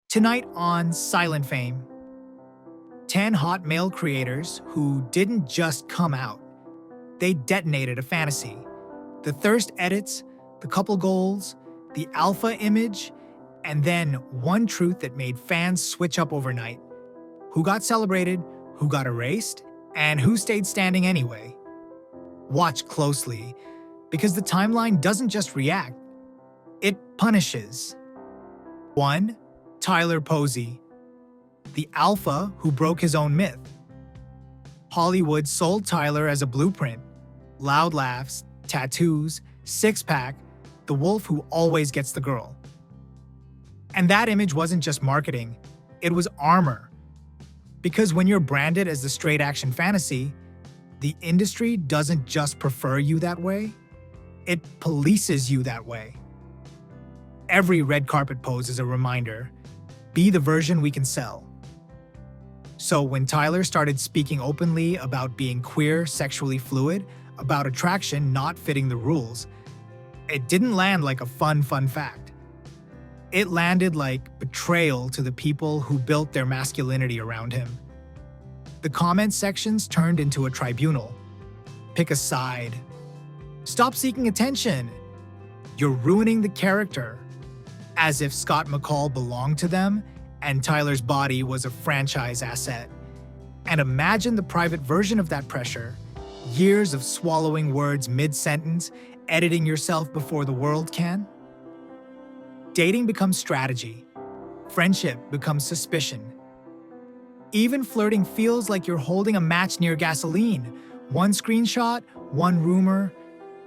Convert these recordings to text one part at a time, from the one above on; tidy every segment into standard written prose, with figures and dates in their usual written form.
Tonight on Silent Fame, 10 hot male creators who didn't just come out. They detonated a fantasy. The thirst edits, the couple goals, the alpha image, and then one truth that made fans switch up overnight. Who got celebrated, who got erased, and who stayed standing anyway. Watch closely, because the timeline doesn't just react, it punishes. 1. Tyler Posey, the alpha who broke his own myth. Hollywood sold Tyler as a blueprint. Loud laughs, tattoos, six-pack, the wolf who always gets the girl. And that image wasn't just marketing, it was armor. Because when you're branded as the straight action fantasy, the industry doesn't just prefer you that way, it polices you that way. Every red carpet pose is a reminder, be the version we can sell. So when Tyler started speaking openly about being queer, sexually fluid, about attraction not fitting the rules, it didn't land like a fun fact. It landed like betrayal to the people who built their masculinity around him. The comment sections turned into a tribunal. Pick a side. Stop seeking attention. You're ruining the character. As if Scott McCall belonged to them and Tyler's body was a franchise asset. And imagine the private version of that pressure. Years of swallowing words mid-sentence, editing yourself before the world can. Dating becomes strategy. Friendship becomes suspicion. Even flirting feels like you're holding a match near gasoline. One screenshot, one rumor,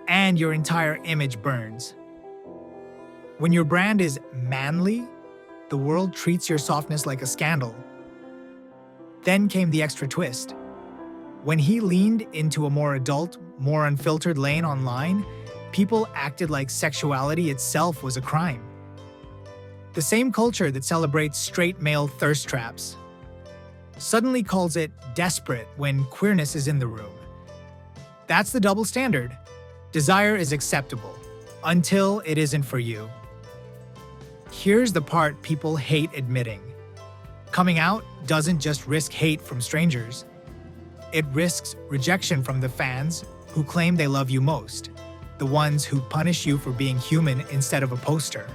and your entire image burns. When your brand is manly, the world treats your softness like a scandal. Then came the extra twist. When he leaned into a more adult, more unfiltered lane online, people acted like sexuality itself was a crime. The same culture that celebrates straight male thirst traps suddenly calls it desperate when queerness is in the room. That's the double standard. Desire is acceptable until it isn't for you. Here's the part people hate admitting. Coming out doesn't just risk hate from strangers. It risks rejection from the fans who claim they love you most, the ones who punish you for being human instead of a poster.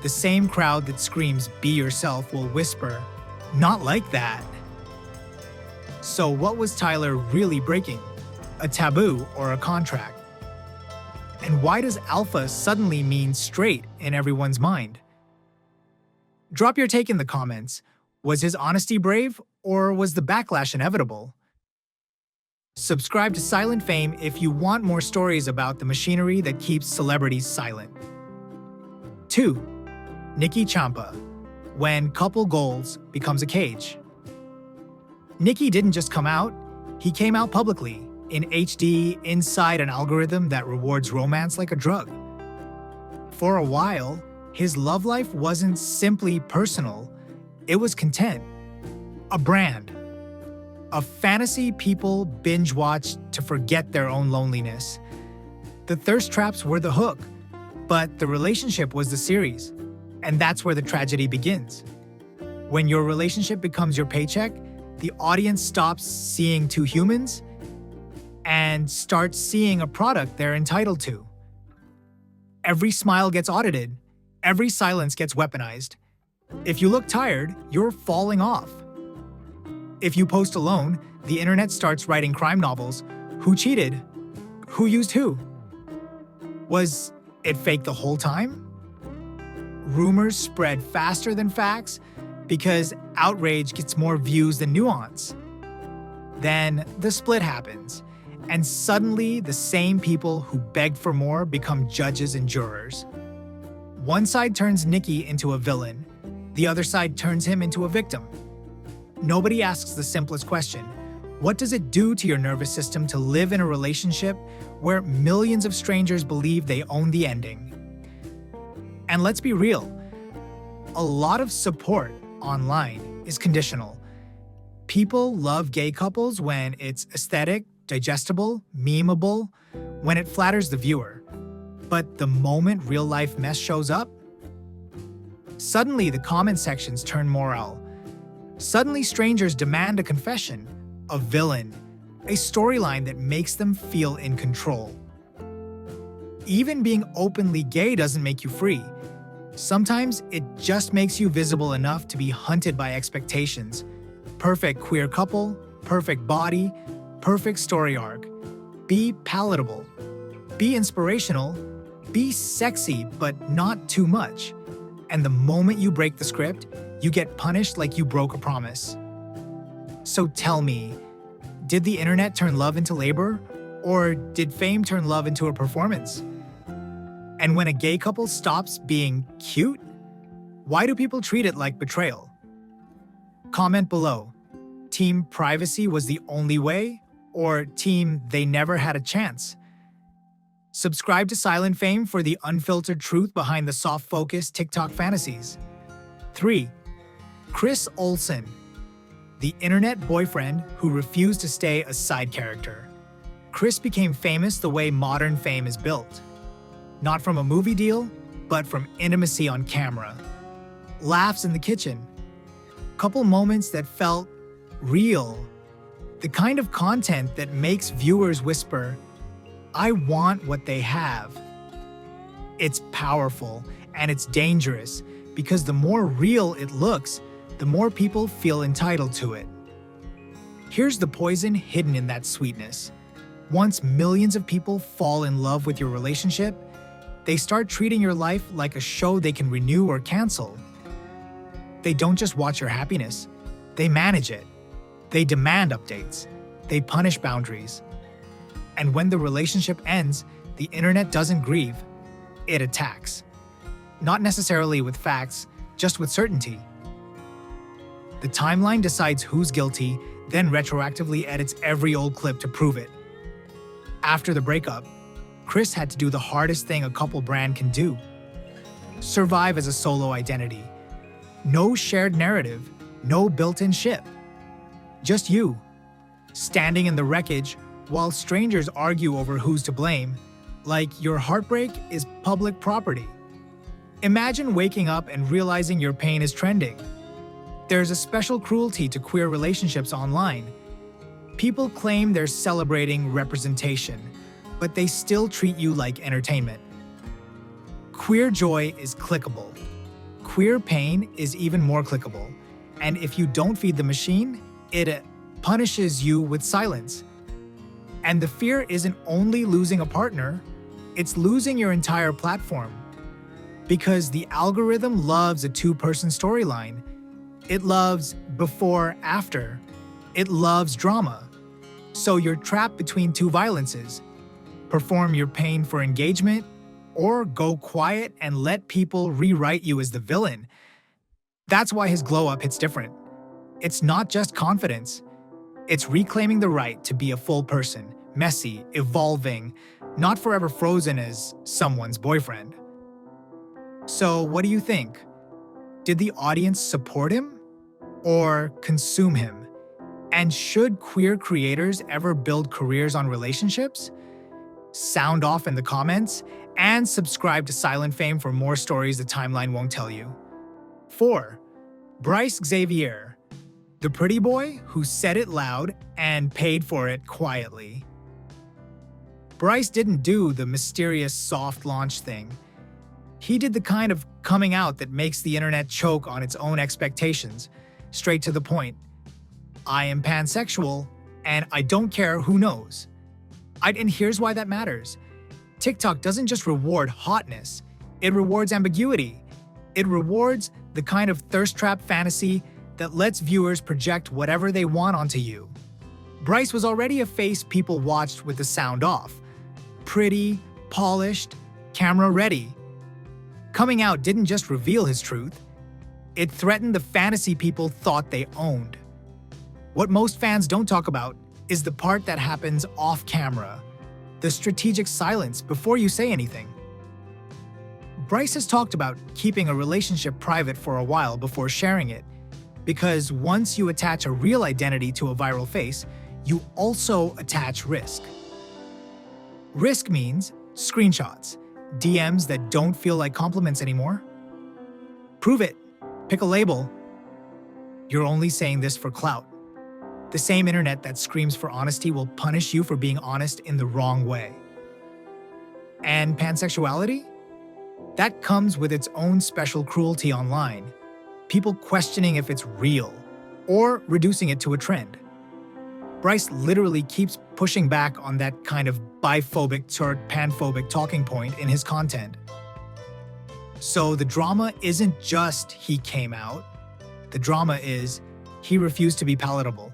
The same crowd that screams, "Be yourself," will whisper, "Not like that." So what was Tyler really breaking? A taboo or a contract? And why does alpha suddenly mean straight in everyone's mind? Drop your take in the comments. Was his honesty brave, or was the backlash inevitable? Subscribe to Silent Fame if you want more stories about the machinery that keeps celebrities silent. 2. Nikki Champa, when couple goals becomes a cage. Nikki didn't just come out, he came out publicly, in HD, inside an algorithm that rewards romance like a drug. For a while, his love life wasn't simply personal, it was content. A brand. A fantasy people binge-watched to forget their own loneliness. The thirst traps were the hook, but the relationship was the series. And that's where the tragedy begins. When your relationship becomes your paycheck, the audience stops seeing two humans and starts seeing a product they're entitled to. Every smile gets audited. Every silence gets weaponized. If you look tired, you're falling off. If you post alone, the internet starts writing crime novels. Who cheated? Who used who? Was it fake the whole time? Rumors spread faster than facts because outrage gets more views than nuance. Then the split happens, and suddenly the same people who begged for more become judges and jurors. One side turns Nicky into a villain, the other side turns him into a victim. Nobody asks the simplest question: what does it do to your nervous system to live in a relationship where millions of strangers believe they own the ending? And let's be real, a lot of support online is conditional. People love gay couples when it's aesthetic, digestible, memeable, when it flatters the viewer. But the moment real-life mess shows up, Suddenly, the comment sections turn moral. Suddenly, strangers demand a confession, a villain, a storyline that makes them feel in control. Even being openly gay doesn't make you free. Sometimes it just makes you visible enough to be hunted by expectations. Perfect queer couple, perfect body, perfect story arc. Be palatable. Be inspirational. Be sexy, but not too much. And the moment you break the script, you get punished like you broke a promise. So tell me, did the internet turn love into labor? Or did fame turn love into a performance? And when a gay couple stops being cute, why do people treat it like betrayal? Comment below. Team privacy was the only way? Or team they never had a chance? Subscribe to Silent Fame for the unfiltered truth behind the soft-focused TikTok fantasies. 3. Chris Olsen, the internet boyfriend who refused to stay a side character. Chris became famous the way modern fame is built. Not from a movie deal, but from intimacy on camera. Laughs in the kitchen. Couple moments that felt real. The kind of content that makes viewers whisper, "I want what they have." It's powerful and it's dangerous because the more real it looks, the more people feel entitled to it. Here's the poison hidden in that sweetness. Once millions of people fall in love with your relationship, they start treating your life like a show they can renew or cancel. They don't just watch your happiness, they manage it. They demand updates. They punish boundaries. And when the relationship ends, the internet doesn't grieve, it attacks. Not necessarily with facts, just with certainty. The timeline decides who's guilty, then retroactively edits every old clip to prove it. After the breakup, Chris had to do the hardest thing a couple brand can do. Survive as a solo identity. No shared narrative, no built-in ship. Just you, standing in the wreckage while strangers argue over who's to blame, like your heartbreak is public property. Imagine waking up and realizing your pain is trending. There's a special cruelty to queer relationships online. People claim they're celebrating representation, but they still treat you like entertainment. Queer joy is clickable. Queer pain is even more clickable. And if you don't feed the machine, it punishes you with silence. And the fear isn't only losing a partner, it's losing your entire platform. Because the algorithm loves a two-person storyline. It loves before, after. It loves drama. So you're trapped between two violences. Perform your pain for engagement, or go quiet and let people rewrite you as the villain. That's why his glow-up hits different. It's not just confidence. It's reclaiming the right to be a full person, messy, evolving, not forever frozen as someone's boyfriend. So what do you think? Did the audience support him or consume him? And should queer creators ever build careers on relationships? Sound off in the comments and subscribe to Silent Fame for more stories the timeline won't tell you. 4. Bryce Xavier, the pretty boy who said it loud and paid for it quietly. Bryce didn't do the mysterious soft launch thing. He did the kind of coming out that makes the internet choke on its own expectations, straight to the point. I am pansexual, and I don't care who knows. And here's why that matters. TikTok doesn't just reward hotness, it rewards ambiguity. It rewards the kind of thirst trap fantasy that lets viewers project whatever they want onto you. Bryce was already a face people watched with the sound off. Pretty, polished, camera ready. Coming out didn't just reveal his truth, it threatened the fantasy people thought they owned. What most fans don't talk about is the part that happens off camera, the strategic silence before you say anything. Bryce has talked about keeping a relationship private for a while before sharing it, because once you attach a real identity to a viral face, you also attach risk. Risk means screenshots, DMs that don't feel like compliments anymore, Prove it. Pick a label. You're only saying this for clout. The same internet that screams for honesty will punish you for being honest in the wrong way. And pansexuality? That comes with its own special cruelty online. People questioning if it's real, or reducing it to a trend. Bryce literally keeps pushing back on that kind of biphobic or panphobic talking point in his content. So the drama isn't just he came out. The drama is he refused to be palatable.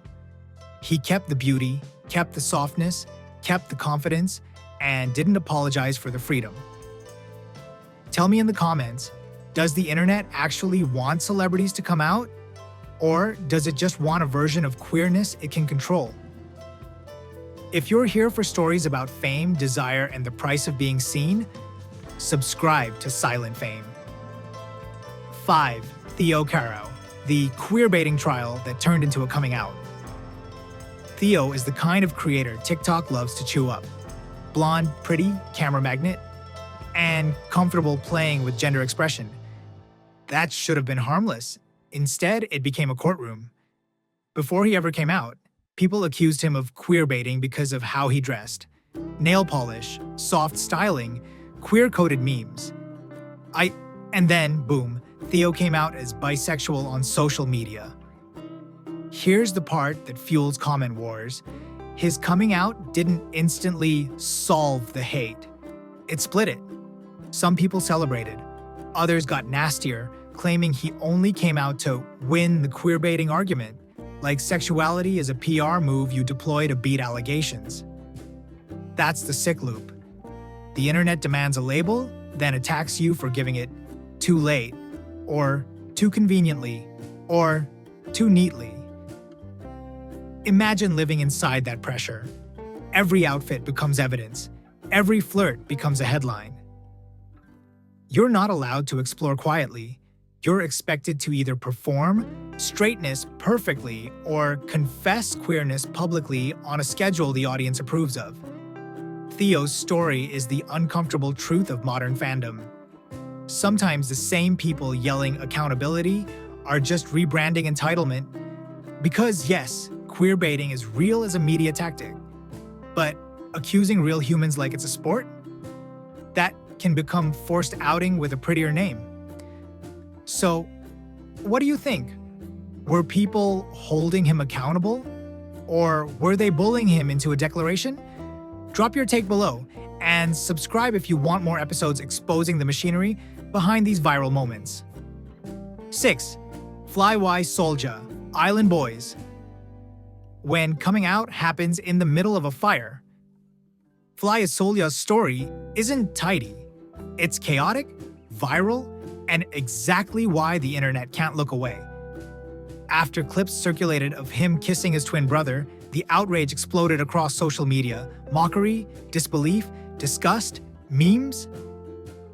He kept the beauty, kept the softness, kept the confidence, and didn't apologize for the freedom. Tell me in the comments, does the internet actually want celebrities to come out? Or does it just want a version of queerness it can control? If you're here for stories about fame, desire, and the price of being seen, subscribe to Silent Fame. 5. Theo Caro, the queerbaiting trial that turned into a coming out. Theo is the kind of creator TikTok loves to chew up. Blonde, pretty, camera magnet, and comfortable playing with gender expression. That should have been harmless. Instead, it became a courtroom. Before he ever came out, people accused him of queerbaiting because of how he dressed. Nail polish, soft styling, queer-coded memes. And then, boom, Theo came out as bisexual on social media. Here's the part that fuels comment wars. His coming out didn't instantly solve the hate. It split it. Some people celebrated. Others got nastier, claiming he only came out to win the queerbaiting argument, like sexuality is a PR move you deploy to beat allegations. That's the sick loop. The internet demands a label, then attacks you for giving it too late, or too conveniently, or too neatly. Imagine living inside that pressure. Every outfit becomes evidence. Every flirt becomes a headline. You're not allowed to explore quietly. You're expected to either perform straightness perfectly or confess queerness publicly on a schedule the audience approves of. Theo's story is the uncomfortable truth of modern fandom. Sometimes the same people yelling accountability are just rebranding entitlement. Because yes, queerbaiting is real as a media tactic. But accusing real humans like it's a sport? That can become forced outing with a prettier name. So, what do you think? Were people holding him accountable? Or were they bullying him into a declaration? Drop your take below, and subscribe if you want more episodes exposing the machinery behind these viral moments. 6. Flyysoulja, Island Boys. When coming out happens in the middle of a fire, Flyysoulja's story isn't tidy. It's chaotic, viral, and exactly why the internet can't look away. After clips circulated of him kissing his twin brother, the outrage exploded across social media. Mockery, disbelief, disgust, memes.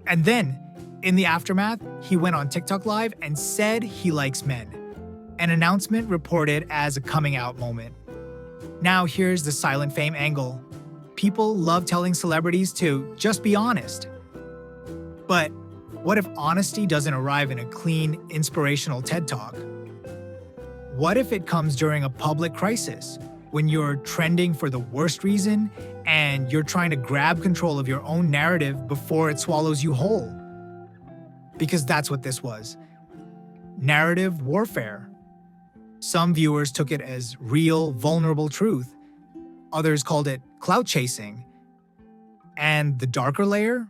And then, in the aftermath, he went on TikTok Live and said he likes men. An announcement reported as a coming out moment. Now here's the Silent Fame angle. People love telling celebrities to just be honest. But what if honesty doesn't arrive in a clean, inspirational TED Talk? What if it comes during a public crisis, when you're trending for the worst reason and you're trying to grab control of your own narrative before it swallows you whole? Because that's what this was. Narrative warfare. Some viewers took it as real, vulnerable truth. Others called it clout chasing. And the darker layer?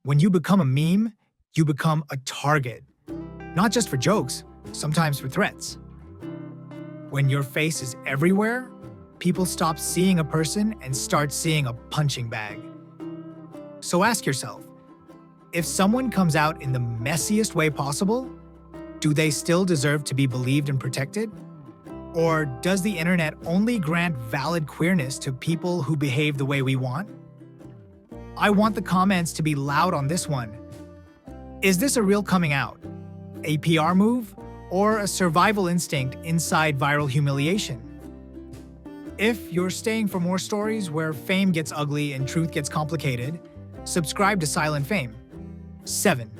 When you become a meme, you become a target. Not just for jokes, sometimes for threats. When your face is everywhere, people stop seeing a person and start seeing a punching bag. So ask yourself, if someone comes out in the messiest way possible, do they still deserve to be believed and protected? Or does the internet only grant valid queerness to people who behave the way we want? I want the comments to be loud on this one. Is this a real coming out? A PR move? Or a survival instinct inside viral humiliation? If you're staying for more stories where fame gets ugly and truth gets complicated, subscribe to Silent Fame. 7.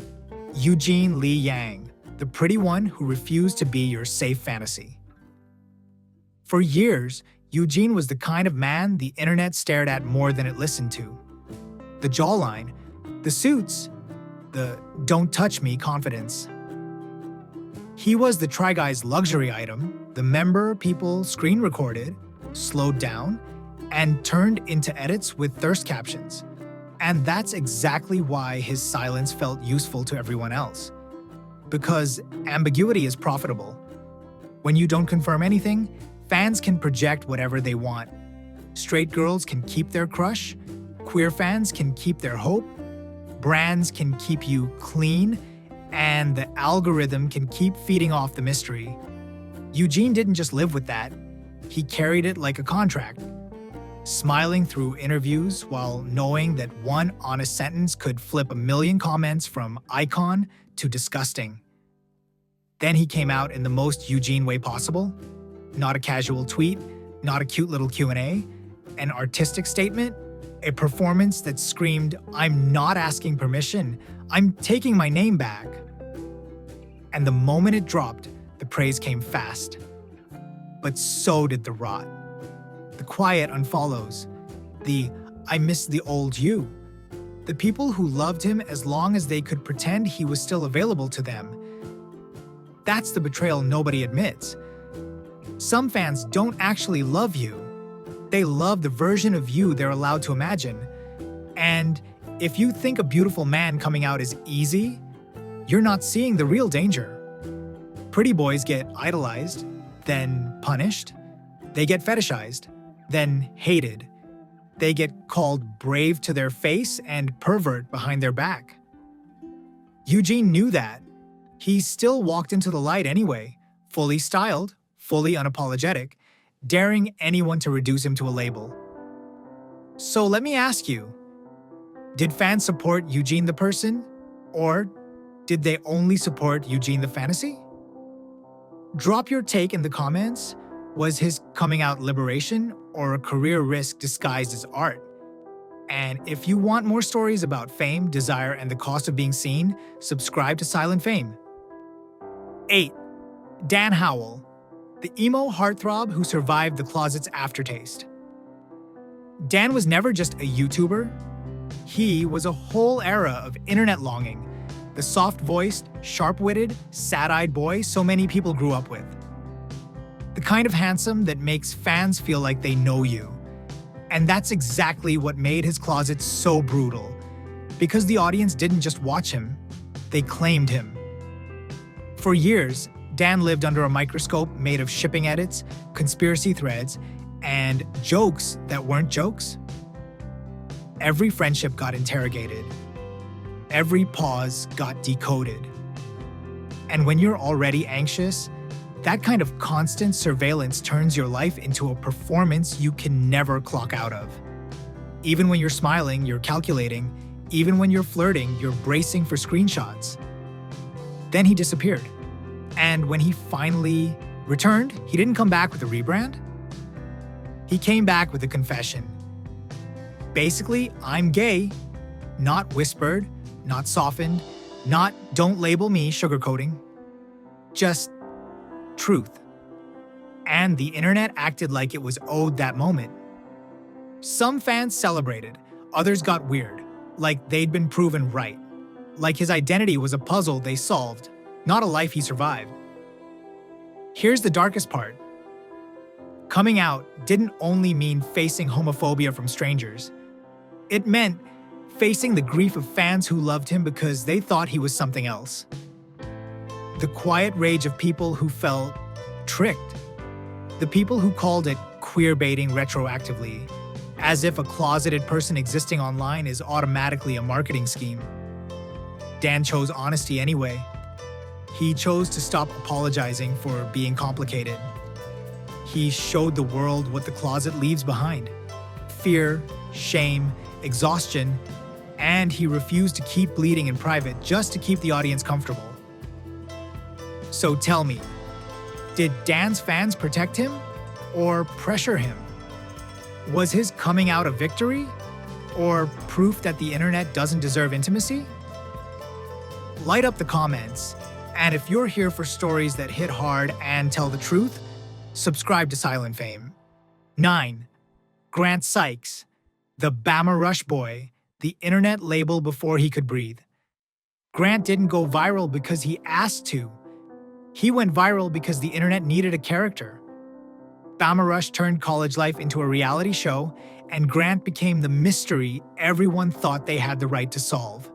Eugene Lee Yang, the pretty one who refused to be your safe fantasy. For years, Eugene was the kind of man the internet stared at more than it listened to. The jawline, the suits, the don't touch me confidence. He was the Try Guy's luxury item, the member people screen recorded, slowed down, and turned into edits with thirst captions. And that's exactly why his silence felt useful to everyone else. Because ambiguity is profitable. When you don't confirm anything, fans can project whatever they want. Straight girls can keep their crush, queer fans can keep their hope, brands can keep you clean, and the algorithm can keep feeding off the mystery. Eugene didn't just live with that, he carried it like a contract. Smiling through interviews while knowing that one honest sentence could flip a million comments from icon to disgusting. Then he came out in the most Eugene way possible. Not a casual tweet, not a cute little Q&A, an artistic statement, a performance that screamed, "I'm not asking permission, I'm taking my name back." And the moment it dropped, the praise came fast. But so did the rot. The quiet unfollows, the "I miss the old you." The people who loved him as long as they could pretend he was still available to them. That's the betrayal nobody admits. Some fans don't actually love you. They love the version of you they're allowed to imagine. And if you think a beautiful man coming out is easy, you're not seeing the real danger. Pretty boys get idolized, then punished. They get fetishized, then hated. They get called brave to their face and pervert behind their back. Eugene knew that. He still walked into the light anyway, fully styled, fully unapologetic, daring anyone to reduce him to a label. So let me ask you, did fans support Eugene the person? Or did they only support Eugene the fantasy? Drop your take in the comments. Was his coming out liberation or a career risk disguised as art? And if you want more stories about fame, desire, and the cost of being seen, subscribe to Silent Fame. 8. Dan Howell, the emo heartthrob who survived the closet's aftertaste. Dan was never just a YouTuber. He was a whole era of internet longing, the soft-voiced, sharp-witted, sad-eyed boy so many people grew up with. The kind of handsome that makes fans feel like they know you. And that's exactly what made his closet so brutal. Because the audience didn't just watch him, they claimed him. For years, Dan lived under a microscope made of shipping edits, conspiracy threads, and jokes that weren't jokes. Every friendship got interrogated. Every pause got decoded. And when you're already anxious, that kind of constant surveillance turns your life into a performance you can never clock out of. Even when you're smiling, you're calculating. Even when you're flirting, you're bracing for screenshots. Then he disappeared. And when he finally returned, he didn't come back with a rebrand. He came back with a confession. Basically, I'm gay, not whispered, not softened, not don't label me sugarcoating. Just truth. And the internet acted like it was owed that moment. Some fans celebrated, others got weird, like they'd been proven right. Like his identity was a puzzle they solved, not a life he survived. Here's the darkest part. Coming out didn't only mean facing homophobia from strangers. It meant facing the grief of fans who loved him because they thought he was something else. The quiet rage of people who felt tricked. The people who called it queer-baiting retroactively, as if a closeted person existing online is automatically a marketing scheme. Dan chose honesty anyway. He chose to stop apologizing for being complicated. He showed the world what the closet leaves behind. Fear, shame, exhaustion, and he refused to keep bleeding in private just to keep the audience comfortable. So tell me, did Dan's fans protect him or pressure him? Was his coming out a victory or proof that the internet doesn't deserve intimacy? Light up the comments. And if you're here for stories that hit hard and tell the truth, subscribe to Silent Fame. 9. Grant Sikes, the Bama Rush Boy, the internet label before he could breathe. Grant didn't go viral because he asked to. He went viral because the internet needed a character. Bama Rush turned college life into a reality show, and Grant became the mystery everyone thought they had the right to solve.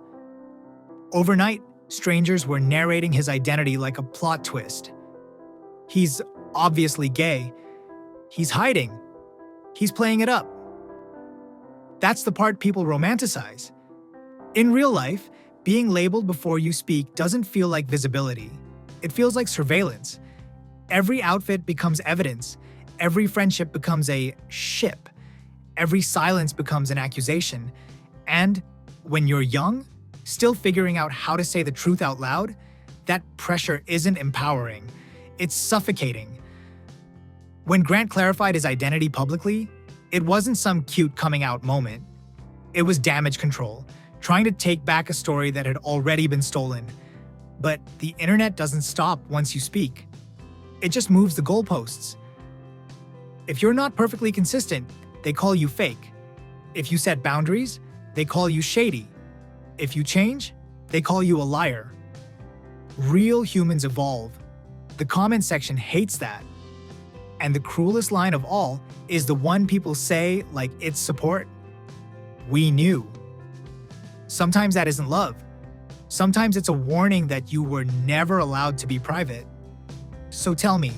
Overnight, strangers were narrating his identity like a plot twist. He's obviously gay. He's hiding. He's playing it up. That's the part people romanticize. In real life, being labeled before you speak doesn't feel like visibility. It feels like surveillance. Every outfit becomes evidence. Every friendship becomes a ship. Every silence becomes an accusation. And when you're young, still figuring out how to say the truth out loud, that pressure isn't empowering. It's suffocating. When Grant clarified his identity publicly, it wasn't some cute coming out moment. It was damage control, trying to take back a story that had already been stolen. But the internet doesn't stop once you speak. It just moves the goalposts. If you're not perfectly consistent, they call you fake. If you set boundaries, they call you shady. If you change, they call you a liar. Real humans evolve. The comment section hates that. And the cruelest line of all is the one people say like it's support. We knew. Sometimes that isn't love. Sometimes it's a warning that you were never allowed to be private. So tell me,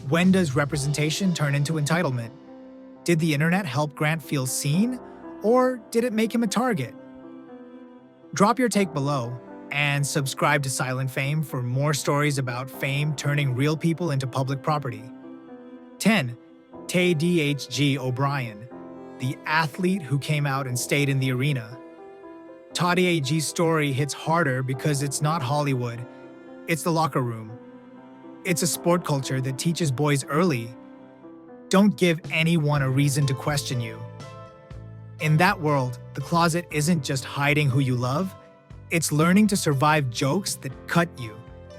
when does representation turn into entitlement? Did the internet help Grant feel seen, or did it make him a target? Drop your take below and subscribe to Silent Fame for more stories about fame turning real people into public property. 10. Tadhg O'Brien, the athlete who came out and stayed in the arena. Tadhg's story hits harder because it's not Hollywood, it's the locker room. It's a sport culture that teaches boys early, don't give anyone a reason to question you. In that world, the closet isn't just hiding who you love, it's learning to survive jokes that cut you,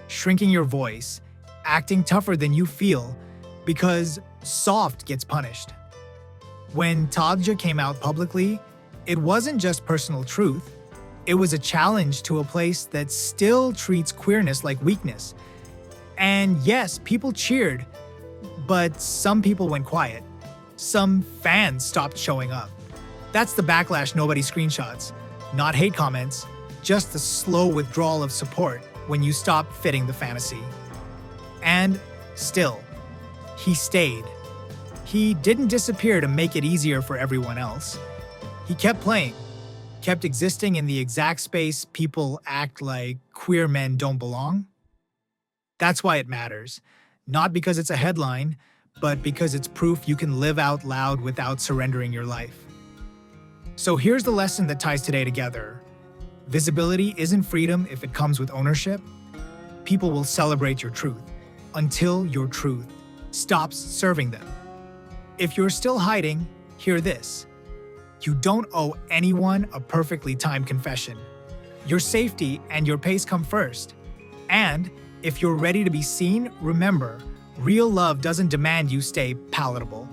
shrinking your voice, acting tougher than you feel, because soft gets punished. When Tadhg came out publicly, it wasn't just personal truth, it was a challenge to a place that still treats queerness like weakness. And yes, people cheered, but some people went quiet. Some fans stopped showing up. That's the backlash nobody screenshots. Not hate comments, just the slow withdrawal of support when you stop fitting the fantasy. And still, he stayed. He didn't disappear to make it easier for everyone else. He kept playing, kept existing in the exact space people act like queer men don't belong. That's why it matters. Not because it's a headline, but because it's proof you can live out loud without surrendering your life. So here's the lesson that ties today together. Visibility isn't freedom if it comes with ownership. People will celebrate your truth until your truth stops serving them. If you're still hiding, hear this. You don't owe anyone a perfectly timed confession. Your safety and your pace come first. And if you're ready to be seen, remember, real love doesn't demand you stay palatable.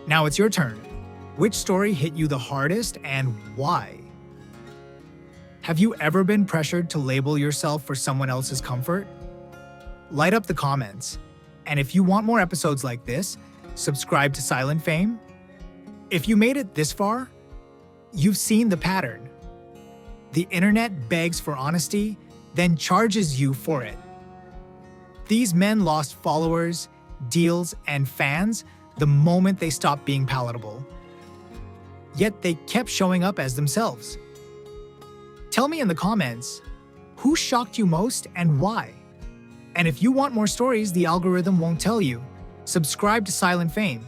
Now it's your turn. Which story hit you the hardest and why? Have you ever been pressured to label yourself for someone else's comfort? Light up the comments. And if you want more episodes like this, subscribe to Silent Fame. If you made it this far, you've seen the pattern. The internet begs for honesty, then charges you for it. These men lost followers, deals, and fans the moment they stopped being palatable. Yet they kept showing up as themselves. Tell me in the comments, who shocked you most and why? And if you want more stories the algorithm won't tell you, subscribe to Silent Fame.